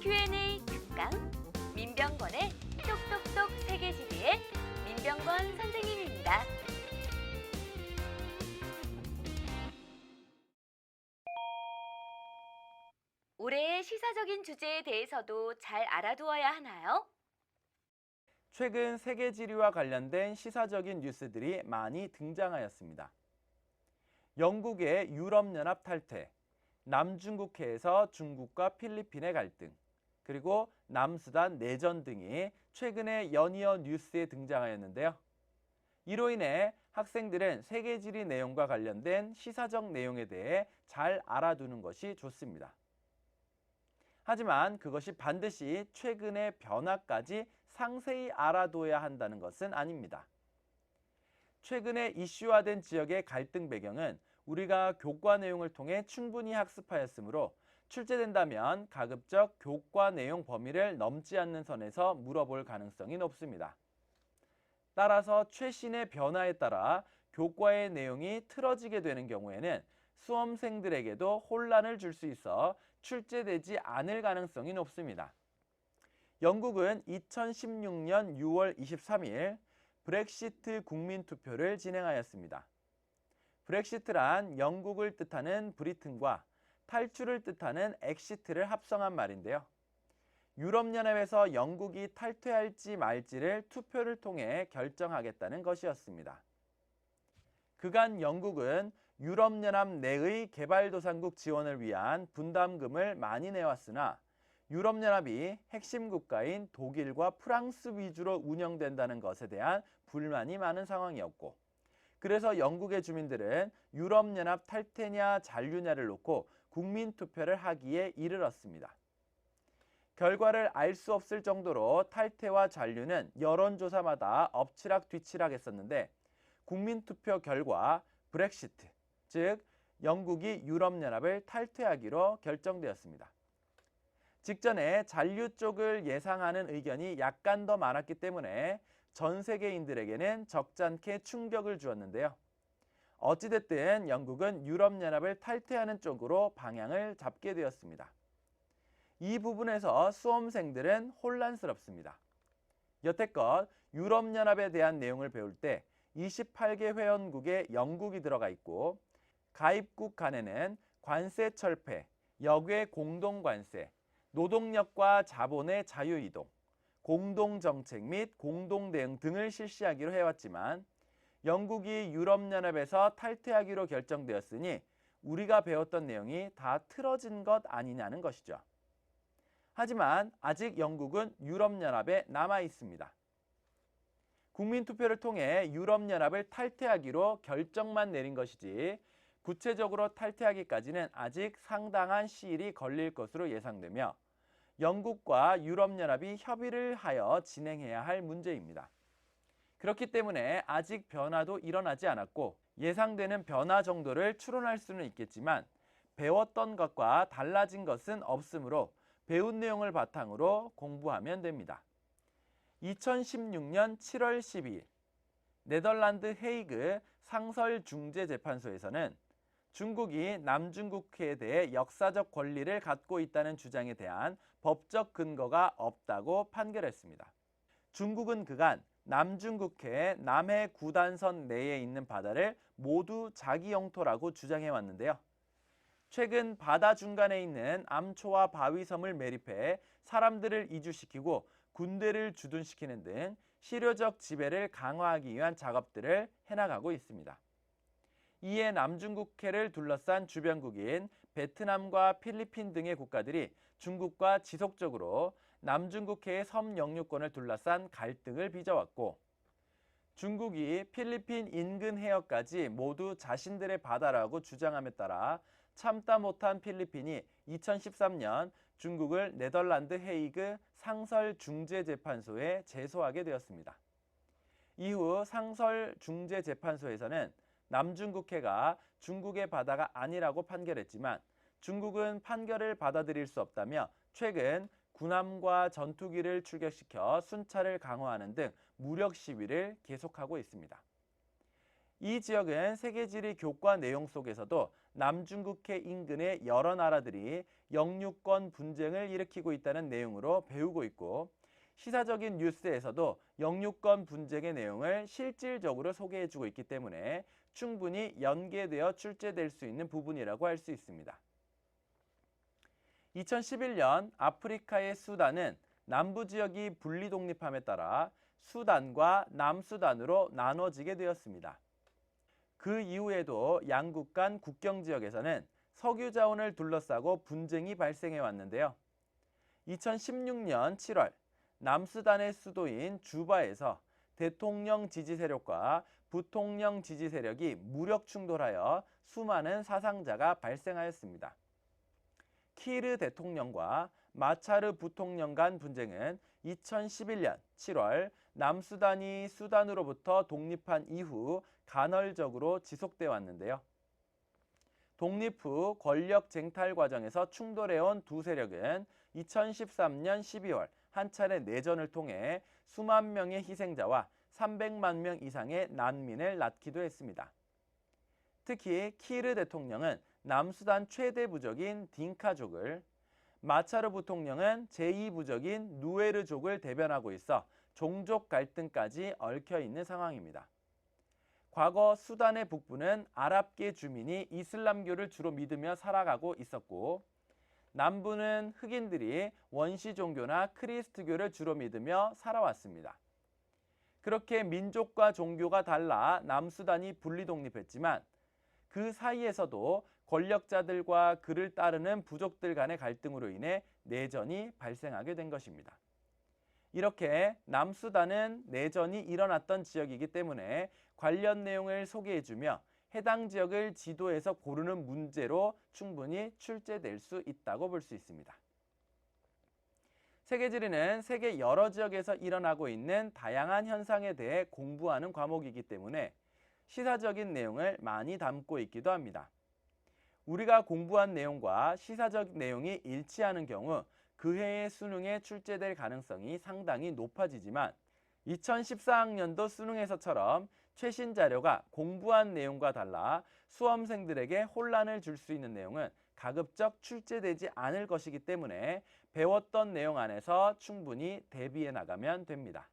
Q&A 특강 민병권의 똑똑똑 세계지리의 민병권 선생님입니다. 올해의 시사적인 주제에 대해서도 잘 알아두어야 하나요? 최근 세계지리와 관련된 시사적인 뉴스들이 많이 등장하였습니다. 영국의 유럽연합 탈퇴, 남중국해에서 중국과 필리핀의 갈등, 그리고 남수단 내전 등이 최근에 연이어 뉴스에 등장하였는데요. 이로 인해 학생들은 세계지리 내용과 관련된 시사적 내용에 대해 잘 알아두는 것이 좋습니다. 하지만 그것이 반드시 최근의 변화까지 상세히 알아둬야 한다는 것은 아닙니다. 최근에 이슈화된 지역의 갈등 배경은 우리가 교과 내용을 통해 충분히 학습하였으므로 출제된다면 가급적 교과 내용 범위를 넘지 않는 선에서 물어볼 가능성이 높습니다. 따라서 최신의 변화에 따라 교과의 내용이 틀어지게 되는 경우에는 수험생들에게도 혼란을 줄 수 있어 출제되지 않을 가능성이 높습니다. 영국은 2016년 6월 23일 브렉시트 국민투표를 진행하였습니다. 브렉시트란 영국을 뜻하는 브리튼과 탈출을 뜻하는 엑시트를 합성한 말인데요. 유럽연합에서 영국이 탈퇴할지 말지를 투표를 통해 결정하겠다는 것이었습니다. 그간 영국은 유럽연합 내의 개발도상국 지원을 위한 분담금을 많이 내왔으나 유럽연합이 핵심 국가인 독일과 프랑스 위주로 운영된다는 것에 대한 불만이 많은 상황이었고, 그래서 영국의 주민들은 유럽연합 탈퇴냐 잔류냐를 놓고 국민투표를 하기에 이르렀습니다. 결과를 알 수 없을 정도로 탈퇴와 잔류는 여론조사마다 엎치락뒤치락 했었는데, 국민투표 결과 브렉시트, 즉 영국이 유럽연합을 탈퇴하기로 결정되었습니다. 직전에 잔류 쪽을 예상하는 의견이 약간 더 많았기 때문에 전 세계인들에게는 적잖게 충격을 주었는데요. 어찌됐든 영국은 유럽연합을 탈퇴하는 쪽으로 방향을 잡게 되었습니다. 이 부분에서 수험생들은 혼란스럽습니다. 여태껏 유럽연합에 대한 내용을 배울 때 28개 회원국에 영국이 들어가 있고, 가입국 간에는 관세 철폐, 역외 공동관세, 노동력과 자본의 자유이동, 공동정책 및 공동대응 등을 실시하기로 해왔지만, 영국이 유럽연합에서 탈퇴하기로 결정되었으니 우리가 배웠던 내용이 다 틀어진 것 아니냐는 것이죠. 하지만 아직 영국은 유럽연합에 남아 있습니다. 국민투표를 통해 유럽연합을 탈퇴하기로 결정만 내린 것이지 구체적으로 탈퇴하기까지는 아직 상당한 시일이 걸릴 것으로 예상되며, 영국과 유럽연합이 협의를 하여 진행해야 할 문제입니다. 그렇기 때문에 아직 변화도 일어나지 않았고, 예상되는 변화 정도를 추론할 수는 있겠지만 배웠던 것과 달라진 것은 없으므로 배운 내용을 바탕으로 공부하면 됩니다. 2016년 7월 12일 네덜란드 헤이그 상설중재재판소에서는 중국이 남중국해에 대해 역사적 권리를 갖고 있다는 주장에 대한 법적 근거가 없다고 판결했습니다. 중국은 그간 남중국해의 남해 구단선 내에 있는 바다를 모두 자기 영토라고 주장해왔는데요. 최근 바다 중간에 있는 암초와 바위섬을 매립해 사람들을 이주시키고 군대를 주둔시키는 등 실효적 지배를 강화하기 위한 작업들을 해나가고 있습니다. 이에 남중국해를 둘러싼 주변국인 베트남과 필리핀 등의 국가들이 중국과 지속적으로 남중국해의 섬 영유권을 둘러싼 갈등을 빚어왔고, 중국이 필리핀 인근 해역까지 모두 자신들의 바다라고 주장함에 따라 참다 못한 필리핀이 2013년 중국을 네덜란드 헤이그 상설중재재판소에 제소하게 되었습니다. 이후 상설중재재판소에서는 남중국해가 중국의 바다가 아니라고 판결했지만, 중국은 판결을 받아들일 수 없다며 최근 군함과 전투기를 출격시켜 순찰을 강화하는 등 무력 시위를 계속하고 있습니다. 이 지역은 세계지리 교과 내용 속에서도 남중국해 인근의 여러 나라들이 영유권 분쟁을 일으키고 있다는 내용으로 배우고 있고, 시사적인 뉴스에서도 영유권 분쟁의 내용을 실질적으로 소개해주고 있기 때문에 충분히 연계되어 출제될 수 있는 부분이라고 할 수 있습니다. 2011년 아프리카의 수단은 남부 지역이 분리 독립함에 따라 수단과 남수단으로 나눠지게 되었습니다. 그 이후에도 양국 간 국경 지역에서는 석유 자원을 둘러싸고 분쟁이 발생해 왔는데요. 2016년 7월 남수단의 수도인 주바에서 대통령 지지 세력과 부통령 지지 세력이 무력 충돌하여 수많은 사상자가 발생하였습니다. 키르 대통령과 마차르 부통령 간 분쟁은 2011년 7월 남수단이 수단으로부터 독립한 이후 간헐적으로 지속되어 왔는데요. 독립 후 권력 쟁탈 과정에서 충돌해온 두 세력은 2013년 12월 한 차례 내전을 통해 수만 명의 희생자와 300만 명 이상의 난민을 낳기도 했습니다. 특히 키르 대통령은 남수단 최대 부족인 딩카족을, 마차르 부통령은 제2부족인 누에르족을 대변하고 있어 종족 갈등까지 얽혀 있는 상황입니다. 과거 수단의 북부는 아랍계 주민이 이슬람교를 주로 믿으며 살아가고 있었고, 남부는 흑인들이 원시 종교나 크리스트교를 주로 믿으며 살아왔습니다. 그렇게 민족과 종교가 달라 남수단이 분리 독립했지만 그 사이에서도 권력자들과 그를 따르는 부족들 간의 갈등으로 인해 내전이 발생하게 된 것입니다. 이렇게 남수단은 내전이 일어났던 지역이기 때문에 관련 내용을 소개해주며 해당 지역을 지도에서 고르는 문제로 충분히 출제될 수 있다고 볼 수 있습니다. 세계지리는 세계 여러 지역에서 일어나고 있는 다양한 현상에 대해 공부하는 과목이기 때문에 시사적인 내용을 많이 담고 있기도 합니다. 우리가 공부한 내용과 시사적 내용이 일치하는 경우 그 해의 수능에 출제될 가능성이 상당히 높아지지만 2014학년도 수능에서처럼 최신 자료가 공부한 내용과 달라 수험생들에게 혼란을 줄 수 있는 내용은 가급적 출제되지 않을 것이기 때문에 배웠던 내용 안에서 충분히 대비해 나가면 됩니다.